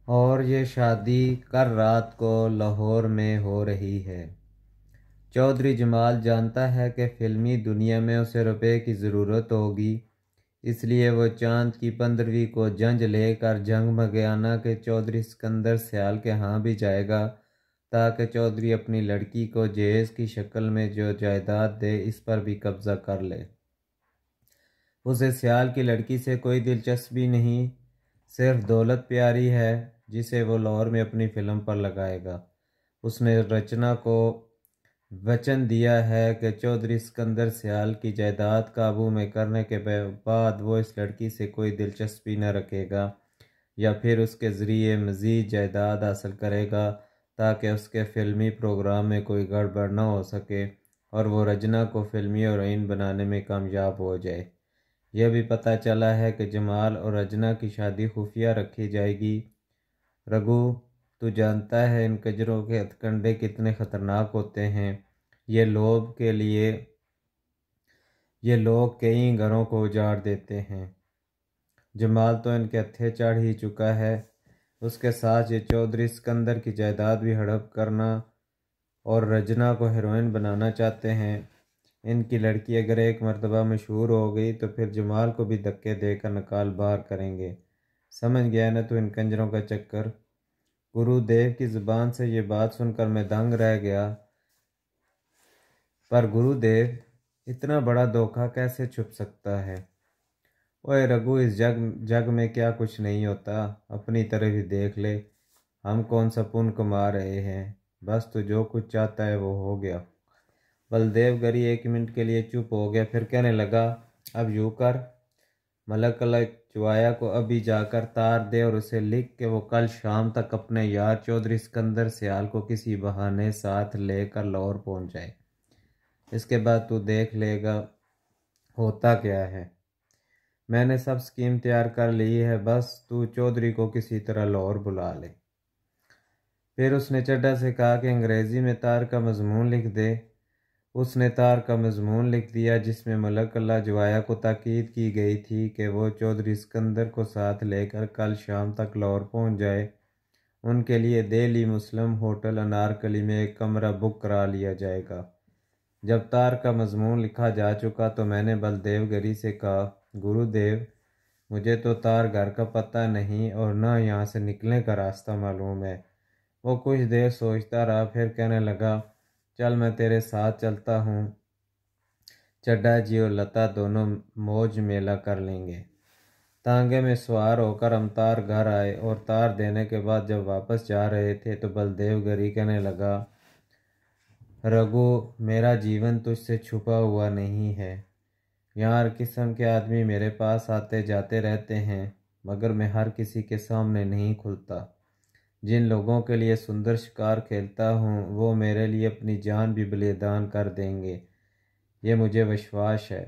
और ये शादी कल रात को लाहौर में हो रही है। चौधरी जमाल जानता है कि फिल्मी दुनिया में उसे रुपए की ज़रूरत होगी, इसलिए वो चांद की 15वीं को जंज लेकर जंगमगियाना के चौधरी सिकंदर सयाल के यहाँ भी जाएगा, ताकि चौधरी अपनी लड़की को जहेज की शक्ल में जो जायदाद दे इस पर भी कब्जा कर ले। उसे सयाल की लड़की से कोई दिलचस्पी नहीं, सिर्फ दौलत प्यारी है जिसे वो लाहौर में अपनी फिल्म पर लगाएगा। उसने रचना को वचन दिया है कि चौधरी सिकंदर सयाल की जायदाद काबू में करने के बाद वो इस लड़की से कोई दिलचस्पी न रखेगा या फिर उसके ज़रिए मज़ीद जायदाद हासिल करेगा, ताकि उसके फ़िल्मी प्रोग्राम में कोई गड़बड़ न हो सके और वो रचना को फ़िल्मी हीरोइन बनाने में कामयाब हो जाए। यह भी पता चला है कि जमाल और रचना की शादी खुफिया रखी जाएगी। रघु, तू जानता है इन कजरों के हथकंडे कितने ख़तरनाक होते हैं। ये लोभ के लिए ये लोग कई घरों को उजाड़ देते हैं। जमाल तो इनके हत्थे चढ़ ही चुका है। उसके साथ ये चौधरी सिकंदर की जायदाद भी हड़प करना और रजना को हीरोइन बनाना चाहते हैं। इनकी लड़की अगर एक मर्तबा मशहूर हो गई तो फिर जमाल को भी धक्के देकर निकाल बाहर करेंगे। समझ गया ना तू इन कंजरों का चक्कर। गुरुदेव की ज़ुबान से ये बात सुनकर मैं दंग रह गया। पर गुरुदेव, इतना बड़ा धोखा कैसे छुप सकता है? ओए रघु, इस जग जग में क्या कुछ नहीं होता, अपनी तरफ ही देख ले। हम कौन सा पुण्य कमा रहे हैं, बस तू जो कुछ चाहता है वो हो गया। बलदेव गरी 1 मिनट के लिए चुप हो गया, फिर कहने लगा, अब यूँ कर, मलक अल्लाह चुवाया को अभी जाकर तार दे और उसे लिख के वो कल शाम तक अपने यार चौधरी सिकंदर सयाल को किसी बहाने साथ लेकर लाहौर पहुंच जाए। इसके बाद तू देख लेगा होता क्या है। मैंने सब स्कीम तैयार कर ली है, बस तू चौधरी को किसी तरह लाहौर बुला ले। फिर उसने चड्ढा से कहा कि अंग्रेज़ी में तार का मजमून लिख दे। उसने तार का मजमून लिख दिया, जिसमें मलक अल्लाह जवाया को ताकीद की गई थी कि वो चौधरी सिकंदर को साथ लेकर कल शाम तक लाहौर पहुंच जाए। उनके लिए दिल्ली मुस्लिम होटल अनारकली में एक कमरा बुक करा लिया जाएगा। जब तार का मजमून लिखा जा चुका तो मैंने बलदेव गरी से कहा, गुरुदेव, मुझे तो तार घर का पता नहीं और न यहाँ से निकलने का रास्ता मालूम है। वो कुछ देर सोचता रहा, फिर कहने लगा, चल मैं तेरे साथ चलता हूँ। चड्ढा जी और लता दोनों मौज मेला कर लेंगे। तांगे में सवार होकर हम तार घर आए और तार देने के बाद जब वापस जा रहे थे तो बलदेव गरी कहने लगा, रघु, मेरा जीवन तुझसे छुपा हुआ नहीं है। यहाँ हर किस्म के आदमी मेरे पास आते जाते रहते हैं, मगर मैं हर किसी के सामने नहीं खुलता। जिन लोगों के लिए सुंदर शिकार खेलता हूँ वो मेरे लिए अपनी जान भी बलिदान कर देंगे, ये मुझे विश्वास है।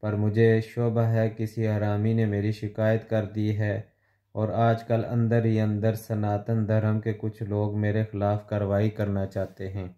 पर मुझे शोभा है किसी हरामी ने मेरी शिकायत कर दी है और आजकल अंदर ही अंदर सनातन धर्म के कुछ लोग मेरे खिलाफ कार्रवाई करना चाहते हैं।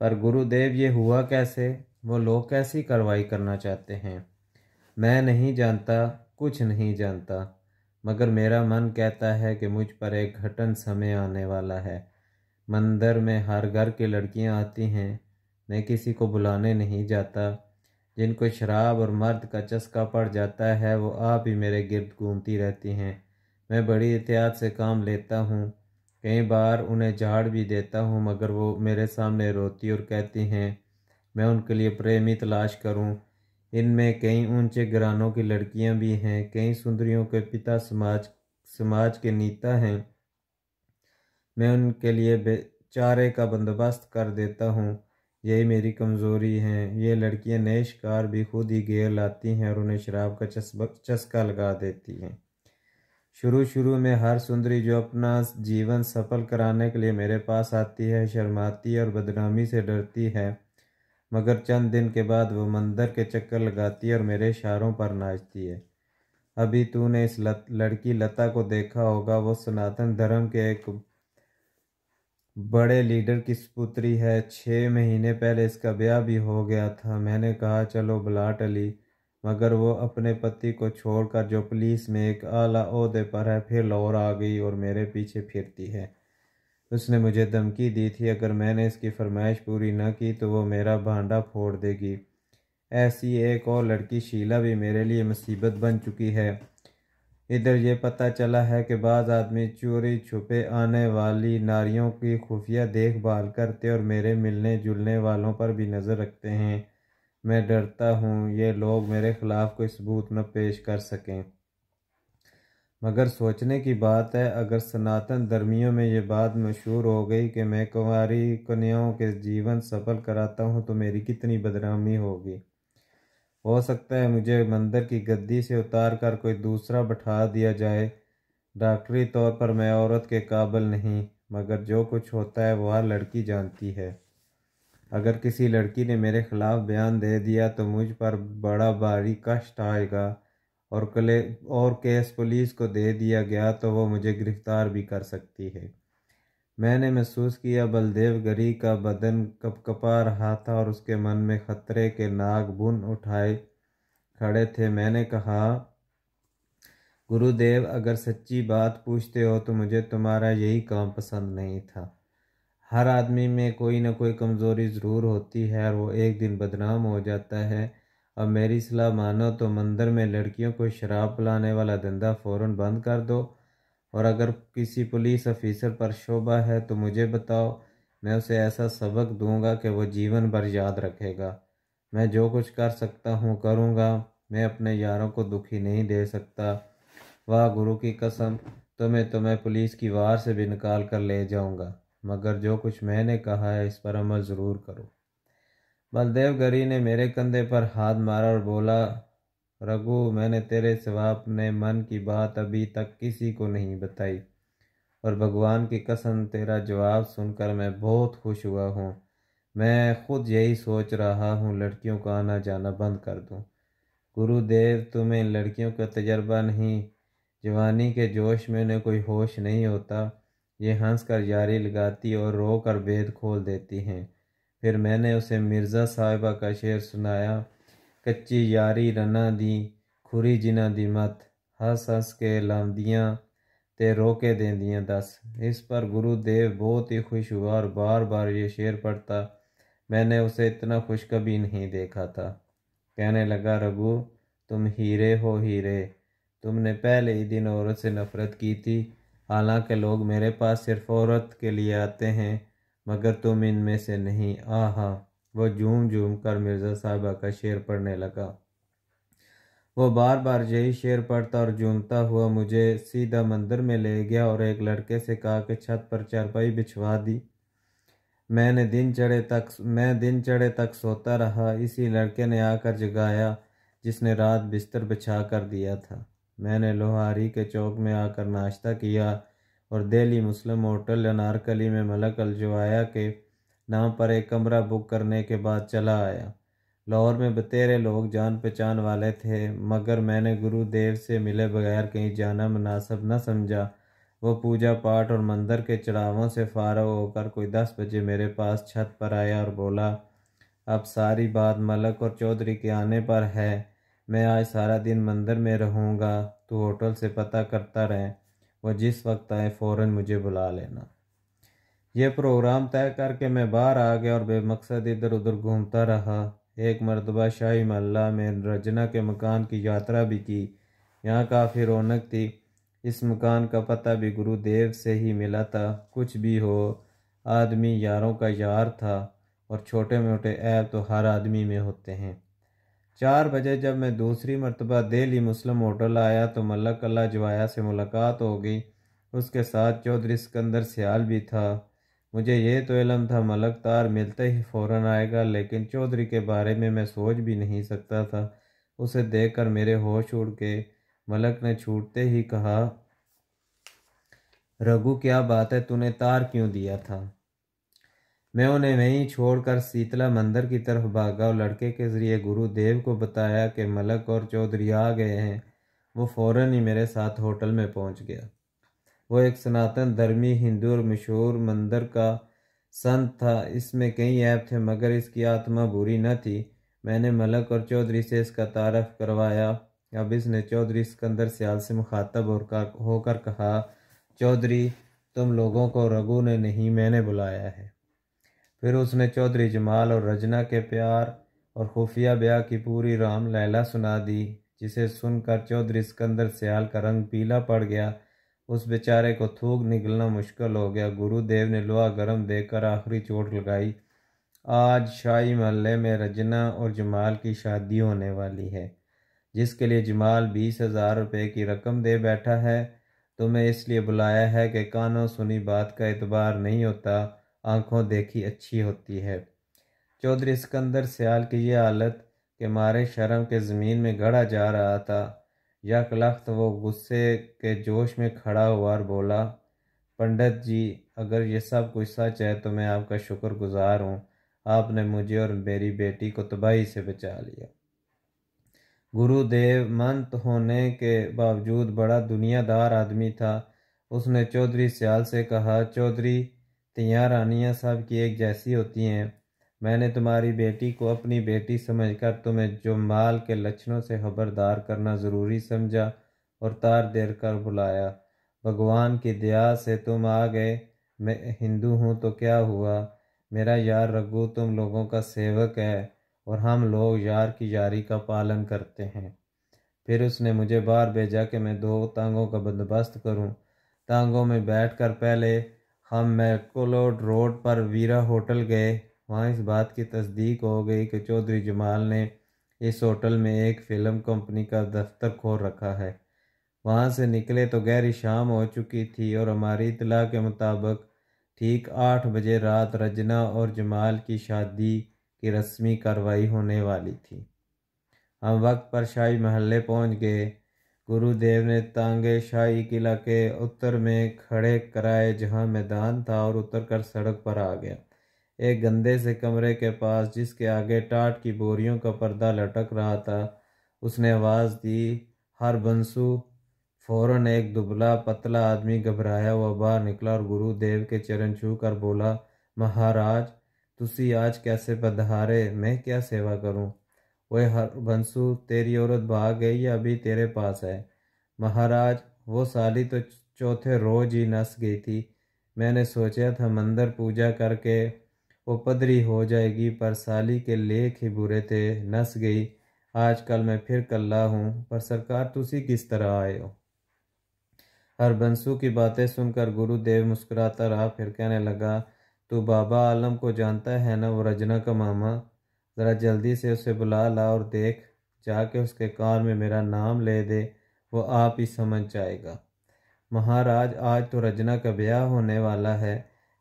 पर गुरुदेव, ये हुआ कैसे? वो लोग कैसी कार्रवाई करना चाहते हैं? मैं नहीं जानता, कुछ नहीं जानता, मगर मेरा मन कहता है कि मुझ पर एक घटन समय आने वाला है। मंदिर में हर घर की लड़कियां आती हैं, मैं किसी को बुलाने नहीं जाता। जिनको शराब और मर्द का चस्का पड़ जाता है वो आप ही मेरे गिर्द घूमती रहती हैं। मैं बड़ी एहतियात से काम लेता हूँ, कई बार उन्हें झाड़ भी देता हूँ, मगर वो मेरे सामने रोती और कहती हैं मैं उनके लिए प्रेमी तलाश करूँ। इनमें कई ऊंचे घरानों की लड़कियां भी हैं, कई सुंदरियों के पिता समाज के नेता हैं। मैं उनके लिए बेचारे का बंदोबस्त कर देता हूँ। यही मेरी कमज़ोरी है। ये लड़कियां नए शिकार भी खुद ही घेर लाती हैं और उन्हें शराब का चस्का लगा देती हैं। शुरू शुरू में हर सुंदरी जो अपना जीवन सफल कराने के लिए मेरे पास आती है शर्माती और बदनामी से डरती है, मगर चंद दिन के बाद वो मंदिर के चक्कर लगाती है और मेरे इशारों पर नाचती है। अभी तूने इस लड़की लता को देखा होगा, वो सनातन धर्म के एक बड़े लीडर की पुत्री है। 6 महीने पहले इसका ब्याह भी हो गया था। मैंने कहा चलो बुला टली, मगर वो अपने पति को छोड़कर, जो पुलिस में एक आला ओहदे पर है, फिर लाहौर आ गई और मेरे पीछे फिरती है। उसने मुझे धमकी दी थी, अगर मैंने इसकी फरमाइश पूरी न की तो वो मेरा भांडा फोड़ देगी। ऐसी एक और लड़की शीला भी मेरे लिए मुसीबत बन चुकी है। इधर ये पता चला है कि बाज़ आदमी चोरी छुपे आने वाली नारियों की खुफिया देखभाल करते और मेरे मिलने जुलने वालों पर भी नज़र रखते हैं। मैं डरता हूँ ये लोग मेरे खिलाफ कोई सबूत न पेश कर सकें। मगर सोचने की बात है, अगर सनातन धर्मियों में ये बात मशहूर हो गई कि मैं कुंवारी कन्याओं के जीवन सफल कराता हूँ तो मेरी कितनी बदनामी होगी। हो सकता है मुझे मंदिर की गद्दी से उतार कर कोई दूसरा बैठा दिया जाए। डॉक्टरी तौर पर मैं औरत के काबिल नहीं, मगर जो कुछ होता है वह लड़की जानती है। अगर किसी लड़की ने मेरे खिलाफ बयान दे दिया तो मुझ पर बड़ा भारी कष्ट आएगा, और केस पुलिस को दे दिया गया तो वो मुझे गिरफ्तार भी कर सकती है। मैंने महसूस किया बलदेव गरी का बदन कपकपा रहा था और उसके मन में खतरे के नाग बुन उठाए खड़े थे। मैंने कहा, गुरुदेव, अगर सच्ची बात पूछते हो तो मुझे तुम्हारा यही काम पसंद नहीं था। हर आदमी में कोई ना कोई कमज़ोरी ज़रूर होती है और वो एक दिन बदनाम हो जाता है। अब मेरी सलाह मानो तो मंदिर में लड़कियों को शराब पिलाने वाला धंधा फ़ौरन बंद कर दो, और अगर किसी पुलिस ऑफिसर पर शोभा है तो मुझे बताओ। मैं उसे ऐसा सबक दूंगा कि वो जीवन भर याद रखेगा। मैं जो कुछ कर सकता हूँ करूँगा। मैं अपने यारों को दुखी नहीं दे सकता। वाह गुरु की कसम, तुम्हें पुलिस की वार से भी निकाल कर ले जाऊंगा, मगर जो कुछ मैंने कहा है इस पर अमल ज़रूर करो। बलदेव गरी ने मेरे कंधे पर हाथ मारा और बोला, रघु, मैंने तेरे सिवा अपने मन की बात अभी तक किसी को नहीं बताई, और भगवान की कसम तेरा जवाब सुनकर मैं बहुत खुश हुआ हूँ। मैं खुद यही सोच रहा हूँ, लड़कियों का आना जाना बंद कर दूँ। गुरुदेव, तुम्हें लड़कियों का तजर्बा नहीं। जवानी के जोश में उन्हें कोई होश नहीं होता। ये हंस कर यारी लगाती और रो कर भेद खोल देती हैं। फिर मैंने उसे मिर्ज़ा साहिबा का शेर सुनाया, कच्ची यारी रना दी, खुरी जिना दी मत, हंस हंस के लामदियाँ ते रोके देंदियाँ दस। इस पर गुरुदेव बहुत ही खुश हुआ और बार बार ये शेर पढ़ता। मैंने उसे इतना खुश कभी नहीं देखा था। कहने लगा, रघु, तुम हीरे हो हीरे। तुमने पहले ही दिन औरत से नफरत की थी। हालांकि लोग मेरे पास सिर्फ औरत के लिए आते हैं, मगर तुम इनमें से नहीं। आहा। वो झूम झूम कर मिर्ज़ा साहिबा का शेर पढ़ने लगा। वो बार बार यही शेर पढ़ता और झूमता हुआ मुझे सीधा मंदिर में ले गया और एक लड़के से कहा कि छत पर चारपाई बिछवा दी। मैं दिन चढ़े तक सोता रहा। इसी लड़के ने आकर जगाया जिसने रात बिस्तर बिछा कर दिया था। मैंने लोहारी के चौक में आकर नाश्ता किया और दिल्ली मुस्लिम होटल अनारकली में मलक अलजवाया के नाम पर एक कमरा बुक करने के बाद चला आया। लाहौर में बतेरे लोग जान पहचान वाले थे, मगर मैंने गुरुदेव से मिले बगैर कहीं जाना मुनासिब न समझा। वो पूजा पाठ और मंदिर के चढ़ावों से फारग होकर कोई 10 बजे मेरे पास छत पर आया और बोला, अब सारी बात मलक और चौधरी के आने पर है। मैं आज सारा दिन मंदिर में रहूँगा। तू होटल से पता करता रहे। वो जिस वक्त आए फ़ौरन मुझे बुला लेना। यह प्रोग्राम तय करके मैं बाहर आ गया और बेमकसद इधर उधर घूमता रहा। एक मरतबा शाही महल्ला में रजना के मकान की यात्रा भी की। यहाँ काफ़ी रौनक थी। इस मकान का पता भी गुरुदेव से ही मिला था। कुछ भी हो, आदमी यारों का यार था, और छोटे मोटे ऐब तो हर आदमी में होते हैं। 4 बजे जब मैं दूसरी मरतबा दिल्ली मुस्लिम होटल आया तो मलक अल्लाह जवाया से मुलाकात हो गई। उसके साथ चौधरी सिकंदर सियाल भी था। मुझे ये तो इल्म था मलक तार मिलते ही फ़ौरन आएगा, लेकिन चौधरी के बारे में मैं सोच भी नहीं सकता था। उसे देखकर मेरे होश उड़ गए। मलक ने छूटते ही कहा, रघु, क्या बात है, तूने तार क्यों दिया था? मैं उन्हें वहीं छोड़कर शीतला मंदिर की तरफ भागा और लड़के के जरिए गुरुदेव को बताया कि मलक और चौधरी आ गए हैं। वो फ़ौरन ही मेरे साथ होटल में पहुंच गया। वो एक सनातन धर्मी हिंदू और मशहूर मंदिर का संत था। इसमें कई ऐब थे, मगर इसकी आत्मा बुरी न थी। मैंने मलक और चौधरी से इसका तारफ़ करवाया। अब इसने चौधरी सिकंदर सियाल से मुखातब होकर कहा, चौधरी तुम लोगों को रघु ने नहीं मैंने बुलाया है। फिर उसने चौधरी जमाल और रजना के प्यार और खुफिया ब्याह की पूरी राम लैला सुना दी, जिसे सुनकर चौधरी सिकंदर सियाल का रंग पीला पड़ गया। उस बेचारे को थूक निकलना मुश्किल हो गया। गुरुदेव ने लोहा गर्म देकर आखिरी चोट लगाई। आज शाही महल्ले में रजना और जमाल की शादी होने वाली है, जिसके लिए जमाल 20,000 रुपये की रकम दे बैठा है। तुम्हें इसलिए बुलाया है कि कानों सुनी बात का एतबार नहीं होता, आंखों देखी अच्छी होती है। चौधरी सिकंदर सियाल की ये हालत के मारे शर्म के ज़मीन में गड़ा जा रहा था। यक लख्त वो गुस्से के जोश में खड़ा हुआ और बोला, पंडित जी, अगर ये सब कुछ सच है तो मैं आपका शुक्रगुजार हूँ। आपने मुझे और मेरी बेटी को तबाही से बचा लिया। गुरुदेव मंत होने के बावजूद बड़ा दुनियादार आदमी था। उसने चौधरी सियाल से कहा, चौधरी तियाँ रानियाँ सब की एक जैसी होती हैं। मैंने तुम्हारी बेटी को अपनी बेटी समझकर तुम्हें जमाल के लक्षणों से खबरदार करना ज़रूरी समझा और तार देर कर बुलाया। भगवान की दया से तुम आ गए। मैं हिंदू हूँ तो क्या हुआ, मेरा यार रघु तुम लोगों का सेवक है और हम लोग यार की यारी का पालन करते हैं। फिर उसने मुझे बाहर भेजा कि मैं 2 तांगों का बंदोबस्त करूं। तांगों में बैठकर पहले हम मैकलोड रोड पर वीरा होटल गए। वहाँ इस बात की तस्दीक हो गई कि चौधरी जमाल ने इस होटल में एक फ़िल्म कंपनी का दफ्तर खोल रखा है। वहाँ से निकले तो गहरी शाम हो चुकी थी और हमारी इतला के मुताबिक ठीक 8 बजे रात रजना और जमाल की शादी की रस्मी कार्रवाई होने वाली थी। हम वक्त पर शाही महल्ले पहुँच गए। गुरुदेव ने तांगे शाही किला के उत्तर में खड़े कराए, जहाँ मैदान था, और उतरकर सड़क पर आ गया। एक गंदे से कमरे के पास, जिसके आगे टाट की बोरियों का पर्दा लटक रहा था, उसने आवाज़ दी, हरबंसू। फौरन एक दुबला पतला आदमी घबराया हुआ बाहर निकला और गुरुदेव के चरण छू कर बोला, महाराज तुसी आज कैसे पधारे, मैं क्या सेवा करूं? वह हरबंसू, तेरी औरत भाग गई या अभी तेरे पास है? महाराज वो साली तो चौथे रोज ही नस गई थी। मैंने सोचा था मंदिर पूजा करके वो पदरी हो जाएगी, पर साली के लेख ही बुरे थे, नस गई। आजकल मैं फिर कल्ला हूँ, पर सरकार तुसी किस तरह आए हो? हरबंसू की बातें सुनकर गुरुदेव मुस्कुराता रहा, फिर कहने लगा, तू बाबा आलम को जानता है ना, वो रजना का मामा। ज़रा जल्दी से उसे बुला ला और देख, जाके उसके कान में मेरा नाम ले दे, वो आप ही समझ जाएगा। महाराज आज तो रजना का ब्याह होने वाला है,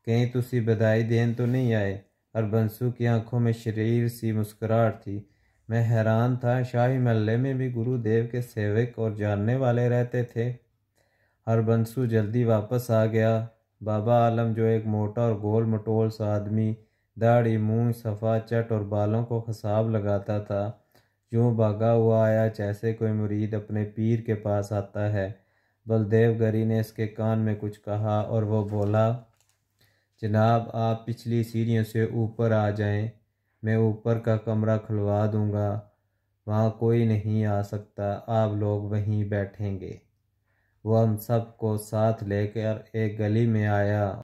कहीं तुसी बधाई देन तो नहीं आए? हरबंसू की आंखों में शरीर सी मुस्कुराहट थी। मैं हैरान था, शाही महल्ले में भी गुरुदेव के सेवक और जानने वाले रहते थे। हरबंसू जल्दी वापस आ गया। बाबा आलम, जो एक मोटा और गोल मटोल सा आदमी, दाढ़ी मूंछ सफ़ा चट और बालों को खसाब लगाता था, यूँ भागा हुआ आया जैसे कोई मुरीद अपने पीर के पास आता है। बलदेव गरी ने इसके कान में कुछ कहा और वो बोला, जनाब आप पिछली सीढ़ियों से ऊपर आ जाएं, मैं ऊपर का कमरा खुलवा दूंगा, वहाँ कोई नहीं आ सकता, आप लोग वहीं बैठेंगे। वह हम सब को साथ लेकर एक गली में आया।